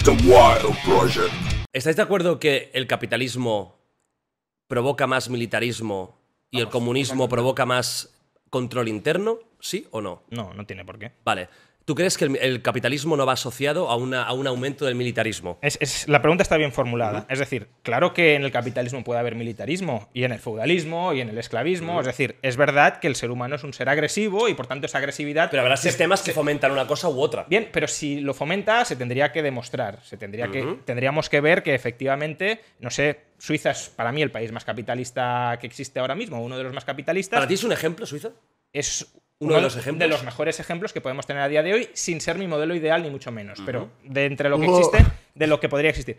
The Wild Project. ¿Estáis de acuerdo que el capitalismo provoca más militarismo y el comunismo provoca más control interno? ¿Sí o no? No, no tiene por qué. Vale. ¿Tú crees que el capitalismo no va asociado a un aumento del militarismo? La pregunta está bien formulada. Es decir, claro que en el capitalismo puede haber militarismo, y en el feudalismo, y en el esclavismo. Es decir, es verdad que el ser humano es un ser agresivo y por tanto esa agresividad... Pero habrá sistemas que fomentan una cosa u otra. Bien, pero si lo fomenta, se tendría que demostrar. Tendríamos que ver que efectivamente, no sé, Suiza es para mí el país más capitalista que existe ahora mismo, uno de los más capitalistas. ¿Para ti es un ejemplo, Suiza? Es uno de los ejemplos. De los mejores ejemplos que podemos tener a día de hoy, sin ser mi modelo ideal ni mucho menos. Pero de entre lo que existe, de lo que podría existir.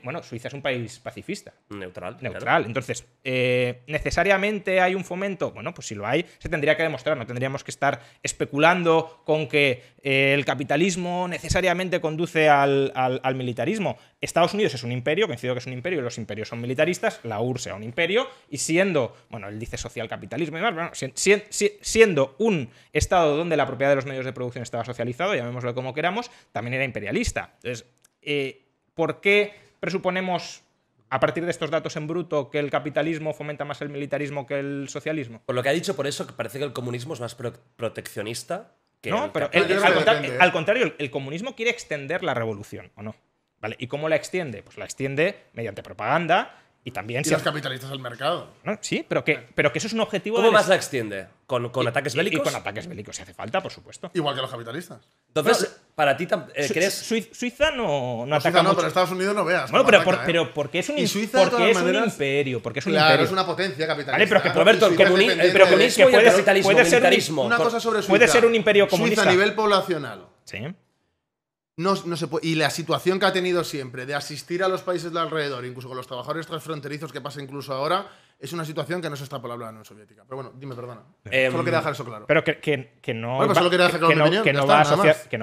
Bueno, Suiza es un país pacifista. Neutral. Claro. Entonces, ¿necesariamente hay un fomento? Bueno, pues si lo hay, se tendría que demostrar. No tendríamos que estar especulando con que el capitalismo necesariamente conduce al militarismo. Estados Unidos es un imperio, coincido que es un imperio, y los imperios son militaristas, la URSS era un imperio, y siendo, bueno, él dice social capitalismo y demás, bueno, siendo un estado donde la propiedad de los medios de producción estaba socializado, llamémoslo como queramos, también era imperialista. Entonces, ¿por qué presuponemos, a partir de estos datos en bruto, que el capitalismo fomenta más el militarismo que el socialismo? Por lo que ha dicho, por eso que parece que el comunismo es más proteccionista que no, pero al contrario, el comunismo quiere extender la revolución, ¿o no? ¿Vale? ¿Y cómo la extiende? Pues la extiende mediante propaganda y también... Y los capitalistas al mercado. ¿No? Sí, pero que eso es un objetivo... ¿Cómo más la extiende? ¿Con ataques bélicos? Y con ataques bélicos, si hace falta, por supuesto. Igual que los capitalistas. Entonces, para ti, ¿crees...? Suiza no Suiza ataca no, mucho. pero Estados Unidos no veas. Bueno, pero pero porque es un imperio. Porque es un claro, imperio. es una potencia capitalista. Vale, pero que Roberto, el comunismo y el capitalismo, militarismo. Una cosa sobre Suiza. Puede ser un imperio comunista. Suiza a nivel poblacional. Sí. No se puede, y la situación que ha tenido siempre de asistir a los países de alrededor, incluso con los trabajadores transfronterizos que pasa incluso ahora, es una situación que no se está por la Unión Soviética. Pero bueno, dime, perdona. Solo quería dejar eso claro. Pero que no. Bueno, pues solo quería dejar claro que no va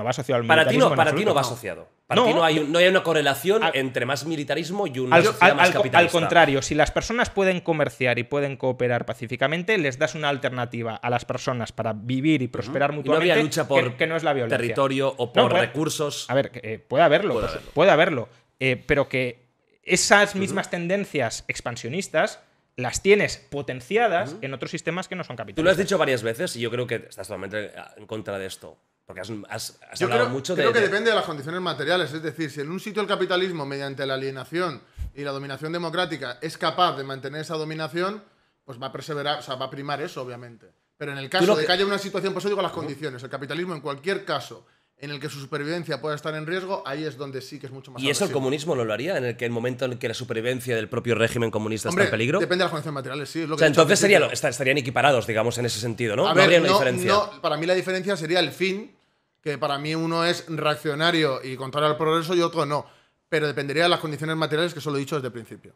asociado al militarismo. Para ti no va asociado. Para ti no hay una correlación entre más militarismo y una sociedad más capitalista. Al contrario, si las personas pueden comerciar y pueden cooperar pacíficamente, les das una alternativa a las personas para vivir y prosperar mutuamente. Y no habría lucha por que no es la violencia. Territorio o por recursos. A ver, puede haberlo. Pero que esas mismas tendencias expansionistas las tienes potenciadas en otros sistemas que no son capitalistas. Tú lo has dicho varias veces y yo creo que estás totalmente en contra de esto. Porque has hablado mucho de... Creo que depende de las condiciones materiales. Es decir, si en un sitio el capitalismo, mediante la alienación y la dominación democrática, es capaz de mantener esa dominación, pues va a perseverar, o sea, va a primar eso, obviamente. Pero en el caso de que haya una situación, por eso digo las condiciones, el capitalismo en cualquier caso en el que su supervivencia pueda estar en riesgo, ahí es donde sí que es mucho más ¿Y eso el comunismo no lo haría? ¿En el momento en que la supervivencia del propio régimen comunista está en peligro? Depende de las condiciones materiales, sí. Es lo que entonces estarían equiparados, digamos, en ese sentido, ¿no? A No ver, habría una diferencia. No, para mí la diferencia sería el fin, que para mí uno es reaccionario y contrario al progreso y otro no. Pero dependería de las condiciones materiales, que eso lo he dicho desde el principio.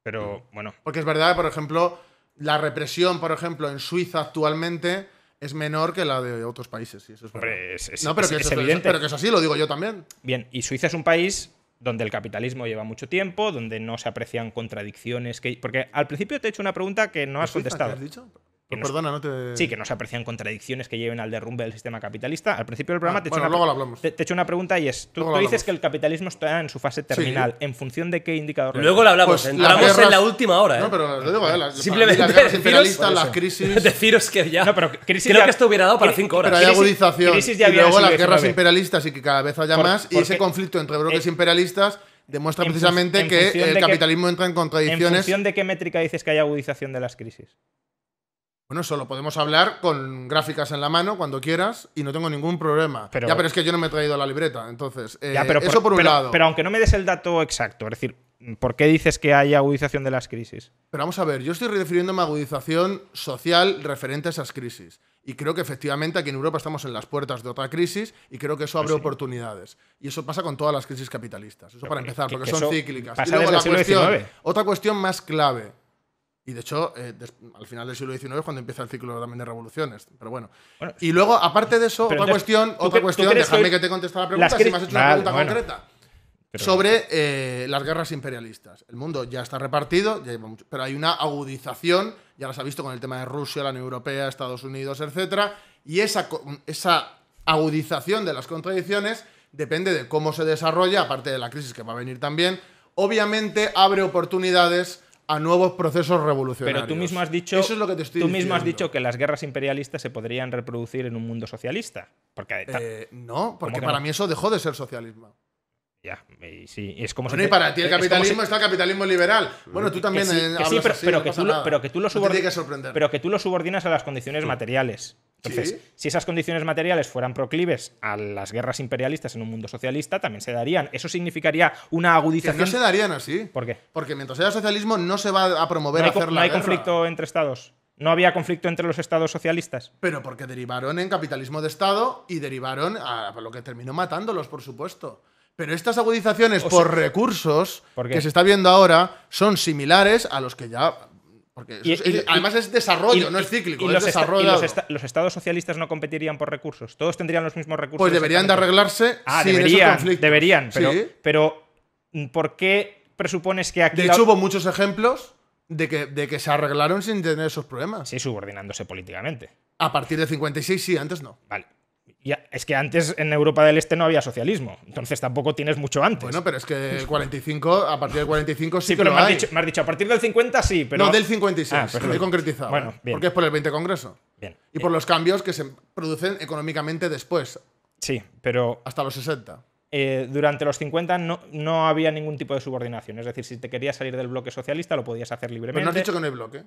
Pero, bueno. Porque es verdad, por ejemplo, la represión, por ejemplo, en Suiza actualmente es menor que la de otros países. Sí, eso es Hombre, es evidente. Pero que es así, lo digo yo también. Bien, y Suiza es un país donde el capitalismo lleva mucho tiempo, donde no se aprecian contradicciones. Porque al principio te he hecho una pregunta que no has contestado. ¿Qué has dicho? Perdona, no te... Sí, que no se aprecian contradicciones que lleven al derrumbe del sistema capitalista. Al principio del programa te he hecho una pregunta y es, tú dices que el capitalismo está en su fase terminal. Sí. ¿En función de qué indicador? Luego lo hablamos. Pues entramos en la última hora. No, pero lo digo, simplemente las guerras imperialistas, las crisis... Deciros que ya... No, pero creo que esto hubiera dado para 5 horas. Pero hay agudización. Y luego las guerras imperialistas y que cada vez haya más. Y ese conflicto entre bloques imperialistas demuestra precisamente que el capitalismo entra en contradicciones. ¿En función de qué métrica dices que hay agudización de las crisis? Bueno, eso lo podemos hablar con gráficas en la mano cuando quieras y no tengo ningún problema. Pero es que yo no me he traído la libreta, entonces eso por un lado. Pero aunque no me des el dato exacto, es decir, ¿por qué dices que hay agudización de las crisis? Pero vamos a ver, yo estoy refiriéndome a agudización social referente a esas crisis. Y creo que efectivamente aquí en Europa estamos en las puertas de otra crisis y creo que eso abre oportunidades. Y eso pasa con todas las crisis capitalistas. Eso para empezar, porque son cíclicas. Y luego otra cuestión más clave. Y de hecho, al final del siglo XIX es cuando empieza el ciclo también de revoluciones. Pero bueno. Y luego, aparte de eso, otra cuestión, déjame que te conteste la pregunta, si me has hecho una pregunta concreta. Sobre las guerras imperialistas. El mundo ya está repartido, pero hay una agudización, ya las ha visto con el tema de Rusia, la Unión Europea, Estados Unidos, etc. Y esa agudización de las contradicciones depende de cómo se desarrolla, aparte de la crisis que va a venir también, obviamente abre oportunidades a nuevos procesos revolucionarios. Pero tú mismo has dicho, eso es lo que te estoy diciendo. Tú mismo has dicho que las guerras imperialistas se podrían reproducir en un mundo socialista. Porque no, porque para mí eso dejó de ser socialismo. Ya, sí, es como bueno, y para ti el capitalismo está el capitalismo liberal. Bueno, tú también pero que tú lo subordinas a las condiciones materiales. Entonces, si esas condiciones materiales fueran proclives a las guerras imperialistas en un mundo socialista, también se darían. Eso significaría una agudización. Que no se darían así. ¿Por qué? Porque mientras haya socialismo no se va a promover hacer la guerra. ¿No hay conflicto entre estados? ¿No había conflicto entre los estados socialistas? Pero porque derivaron en capitalismo de estado y derivaron a lo que terminó matándolos, por supuesto. Pero estas agudizaciones por recursos que se está viendo ahora son similares a los que ya... Porque además es desarrollo, no es cíclico, es desarrollo. ¿Los estados socialistas no competirían por recursos? ¿Todos tendrían los mismos recursos? Pues deberían de arreglarse sin esos conflictos. Deberían, pero ¿por qué presupones que aquí... De hecho, hubo muchos ejemplos de que se arreglaron sin tener esos problemas. Sí, subordinándose políticamente. A partir del 56 sí, antes no. Vale. Ya, es que antes en Europa del Este no había socialismo, entonces tampoco tienes mucho antes. Bueno, pero es que el 45, a partir del 45 sí que pero lo hay. Me has dicho, a partir del 50 sí, pero... No, del 56, he concretizado. Bueno, bien. Porque es por el 20 Congreso. Bien. Y por los cambios que se producen económicamente después. Sí, pero... Hasta los 60. Durante los 50 no había ningún tipo de subordinación. Es decir, si te querías salir del bloque socialista lo podías hacer libremente. Pero no has dicho que no hay bloque.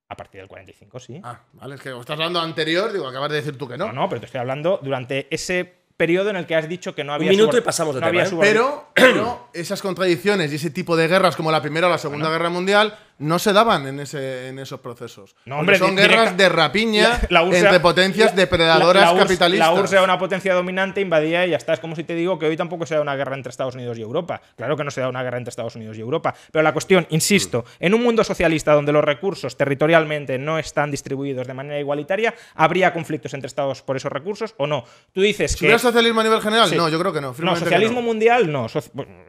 A partir del 45, sí. Ah, vale, es que estás hablando anterior, digo, acabas de decir tú que no. No, pero te estoy hablando durante ese periodo en el que has dicho que no había... Un minuto y pasamos de tema. Pero esas contradicciones y ese tipo de guerras como la Primera o la Segunda Guerra Mundial no se daban en esos procesos. No, hombre, son guerras de rapiña entre potencias depredadoras capitalistas. La URSS era una potencia dominante, invadía y ya está. Es como si te digo que hoy tampoco se da una guerra entre Estados Unidos y Europa. Claro que no se da una guerra entre Estados Unidos y Europa. Pero la cuestión, insisto, en un mundo socialista donde los recursos territorialmente no están distribuidos de manera igualitaria, ¿habría conflictos entre estados por esos recursos o no? Tú dices que... ¿Hubiera socialismo a nivel general? Sí. No, yo creo que no. No, socialismo mundial no.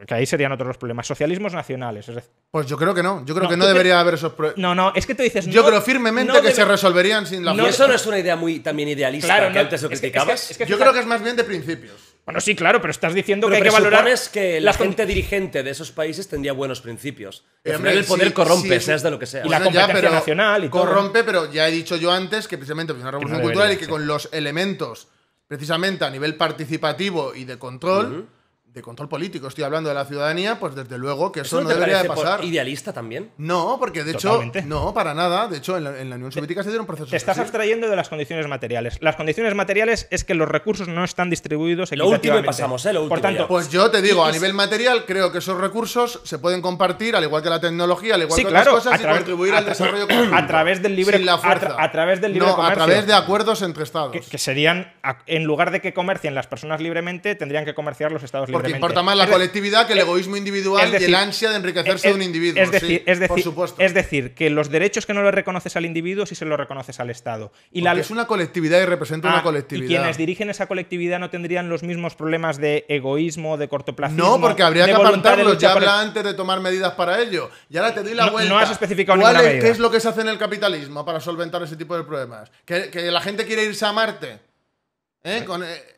Que ahí serían otros los problemas. Socialismos nacionales. Es decir, pues yo creo que no. Yo creo que no debería haber esos problemas. No, es que tú dices... Yo creo firmemente que se resolverían sin la fuerza. ¿Y eso no es una idea muy también idealista, claro, que antes lo criticabas? Yo creo que es más bien de principios. Bueno, sí, claro, pero estás diciendo que hay que valorar... Supones que la gente dirigente de esos países tendría buenos principios. Al final el poder corrompe, seas de lo que sea. Y la competencia nacional y todo. Corrompe, pero ya he dicho yo antes que precisamente es una revolución cultural y que con los elementos, precisamente a nivel participativo y de control... De control político, estoy hablando de la ciudadanía, pues desde luego que eso no debería de pasar. ¿Idealista también? No, porque de hecho, no, para nada. De hecho, en la Unión Soviética se dieron procesos. Te estás abstrayendo de las condiciones materiales. Las condiciones materiales es que los recursos no están distribuidos equitativamente. Lo último y pasamos, lo último. Por tanto, pues yo te digo, a nivel material, creo que esos recursos se pueden compartir, al igual que la tecnología, al igual que otras cosas, y contribuir al desarrollo conjunto. A través del libre, sin la fuerza. A través del libre no, comercio. A través de acuerdos entre estados. Que serían, en lugar de que comercien las personas libremente, tendrían que comerciar los estados libremente. Porque importa más la colectividad que el egoísmo individual y el ansia de enriquecerse de un individuo. Es decir, que los derechos que no le reconoces al individuo sí se los reconoces al Estado. Es una colectividad y representa una colectividad. Y quienes dirigen esa colectividad no tendrían los mismos problemas de egoísmo, de cortoplacismo. No, porque habría que apartarlos. Ya habla antes de tomar medidas para ello. Y ahora te doy la vuelta. No has especificado ninguna medida. ¿Qué es lo que se hace en el capitalismo para solventar ese tipo de problemas? ¿Que la gente quiere irse a Marte?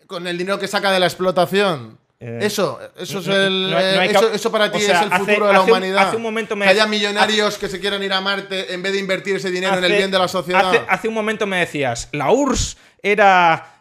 Con el dinero que saca de la explotación. Eso para ti es el futuro de la humanidad. Hace un momento que haya millonarios que se quieran ir a Marte en vez de invertir ese dinero en el bien de la sociedad. Hace un momento me decías, la URSS era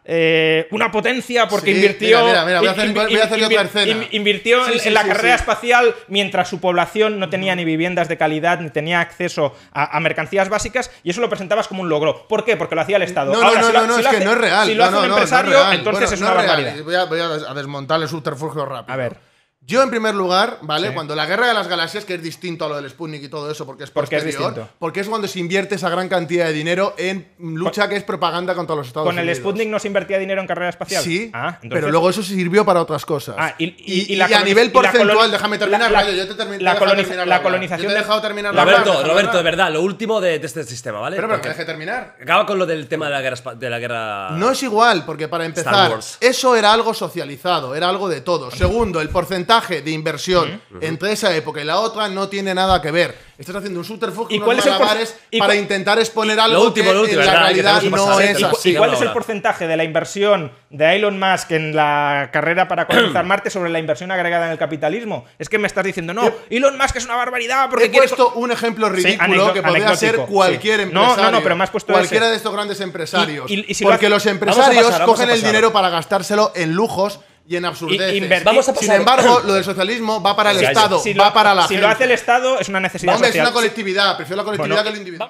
una potencia porque invirtió. Mira, voy a hacer otra escena. Invirtió en la carrera espacial mientras su población no tenía ni viviendas de calidad ni tenía acceso a mercancías básicas, y eso lo presentabas como un logro. ¿Por qué? Porque lo hacía el Estado. No, es que no es real. Si lo hace un empresario, entonces es una barbaridad. Voy a desmontar el subterfugio rápido. A ver. Yo, en primer lugar, ¿vale? Sí. Cuando la guerra de las galaxias, que es distinto a lo del Sputnik y todo eso, porque es posterior, porque es cuando se invierte esa gran cantidad de dinero en lucha que es propaganda contra los Estados Unidos. ¿Con el Sputnik no se invertía dinero en carrera espacial? Sí, entonces... pero luego eso se sirvió para otras cosas. Y a nivel porcentual, déjame terminar, yo te termino. La colonización... Yo te he dejado terminar Roberto, de verdad, lo último de este sistema, ¿vale? Pero me deje terminar. Acaba con lo del tema de la guerra... No es igual, porque para empezar, eso era algo socializado, era algo de todos. Segundo, el porcentaje porcentaje de inversión entre esa época y la otra no tiene nada que ver. Estás haciendo un subterfugio, unos malabares para intentar exponer algo que en la realidad no es así. ¿Y cuál es el porcentaje de la inversión de Elon Musk en la carrera para colonizar Marte sobre la inversión agregada en el capitalismo? Es que me estás diciendo, no, Elon Musk es una barbaridad porque he puesto un ejemplo ridículo que podría ser cualquier empresario. No, pero me has puesto cualquiera de estos grandes empresarios. Porque los empresarios cogen el dinero para gastárselo en lujos y en absurdeces. Sin embargo, lo del socialismo va para el Estado, va para la gente. Si lo hace el Estado, es una necesidad social. Es una colectividad. Prefiero la colectividad que el individuo.